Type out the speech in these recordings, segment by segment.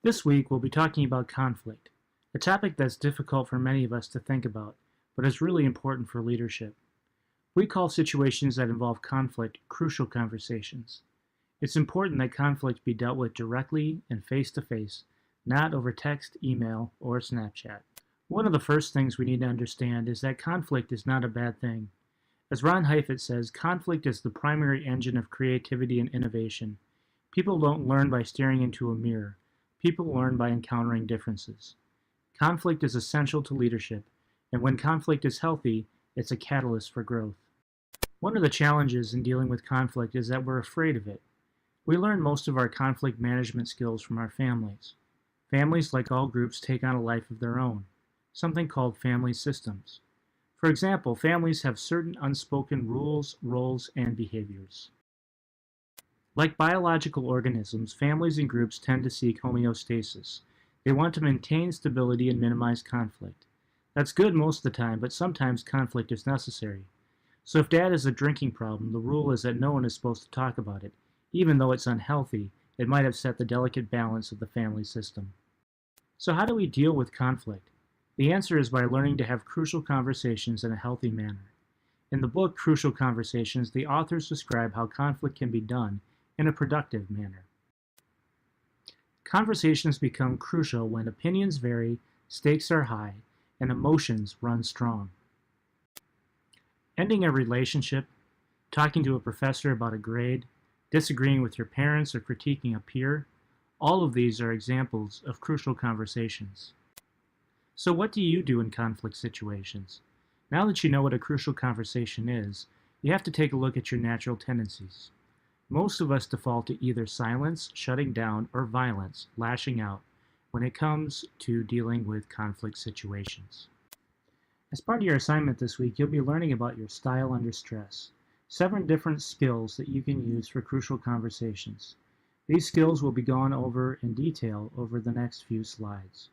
This week we'll be talking about conflict, a topic that's difficult for many of us to think about, but is really important for leadership. We call situations that involve conflict crucial conversations. It's important that conflict be dealt with directly and face-to-face, not over text, email, or Snapchat. One of the first things we need to understand is that conflict is not a bad thing. As Ron Heifetz says, conflict is the primary engine of creativity and innovation. People don't learn by staring into a mirror. People learn by encountering differences. Conflict is essential to leadership, and when conflict is healthy, it's a catalyst for growth. One of the challenges in dealing with conflict is that we're afraid of it. We learn most of our conflict management skills from our families. Families, like all groups, take on a life of their own, something called family systems. For example, families have certain unspoken rules, roles, and behaviors. Like biological organisms, families and groups tend to seek homeostasis. They want to maintain stability and minimize conflict. That's good most of the time, but sometimes conflict is necessary. So if Dad has a drinking problem, the rule is that no one is supposed to talk about it. Even though it's unhealthy, it might upset the delicate balance of the family system. So how do we deal with conflict? The answer is by learning to have crucial conversations in a healthy manner. In the book Crucial Conversations, the authors describe how conflict can be done in a productive manner. Conversations become crucial when opinions vary, stakes are high, and emotions run strong. Ending a relationship, talking to a professor about a grade, disagreeing with your parents, or critiquing a peer, all of these are examples of crucial conversations. So what do you do in conflict situations? Now that you know what a crucial conversation is, you have to take a look at your natural tendencies. Most of us default to either silence, shutting down, or violence, lashing out, when it comes to dealing with conflict situations. As part of your assignment this week, you'll be learning about your style under stress, 7 different skills that you can use for crucial conversations. These skills will be gone over in detail over the next few slides.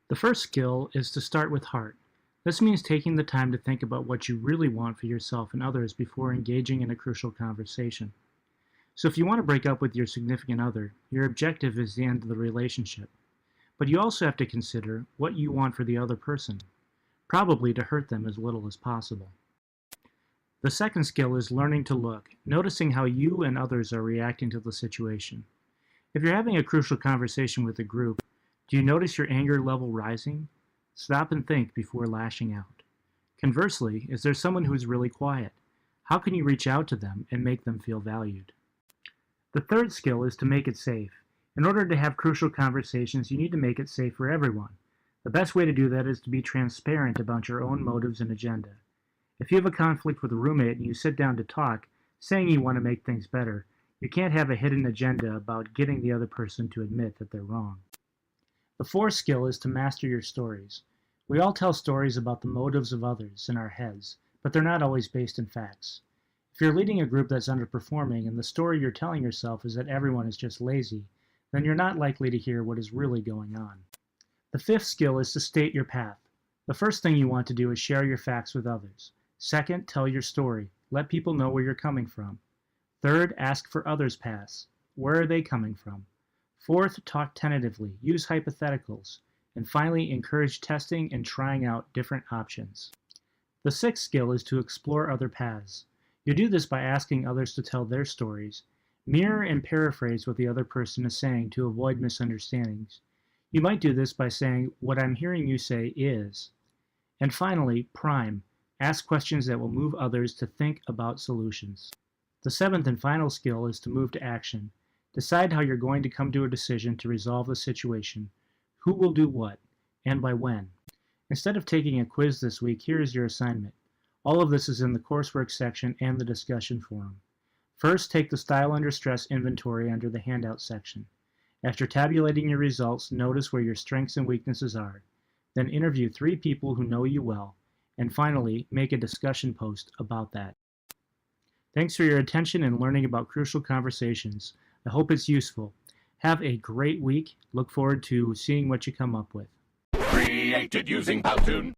The first skill is to start with heart. This means taking the time to think about what you really want for yourself and others before engaging in a crucial conversation. So if you want to break up with your significant other, your objective is the end of the relationship. But you also have to consider what you want for the other person, probably to hurt them as little as possible. The second skill is learning to look, noticing how you and others are reacting to the situation. If you're having a crucial conversation with a group, do you notice your anger level rising? Stop and think before lashing out. Conversely, is there someone who's really quiet? How can you reach out to them and make them feel valued? The third skill is to make it safe. In order to have crucial conversations, you need to make it safe for everyone. The best way to do that is to be transparent about your own motives and agenda. If you have a conflict with a roommate and you sit down to talk, saying you want to make things better, you can't have a hidden agenda about getting the other person to admit that they're wrong. The fourth skill is to master your stories. We all tell stories about the motives of others in our heads, but they're not always based in facts. If you're leading a group that's underperforming and the story you're telling yourself is that everyone is just lazy, then you're not likely to hear what is really going on. The fifth skill is to state your path. The first thing you want to do is share your facts with others. Second, tell your story. Let people know where you're coming from. Third, ask for others' paths. Where are they coming from? Fourth, talk tentatively. Use hypotheticals. And finally, encourage testing and trying out different options. The sixth skill is to explore other paths. You do this by asking others to tell their stories. Mirror and paraphrase what the other person is saying to avoid misunderstandings. You might do this by saying, "What I'm hearing you say is." And finally, prime. Ask questions that will move others to think about solutions. The seventh and final skill is to move to action. Decide how you're going to come to a decision to resolve the situation, who will do what, and by when. Instead of taking a quiz this week, here is your assignment. All of this is in the coursework section and the discussion forum. First, take the Style Under Stress inventory under the handout section. After tabulating your results, notice where your strengths and weaknesses are. Then interview 3 people who know you well. And finally, make a discussion post about that. Thanks for your attention and learning about crucial conversations. I hope it's useful. Have a great week. Look forward to seeing what you come up with. Created using Powtoon.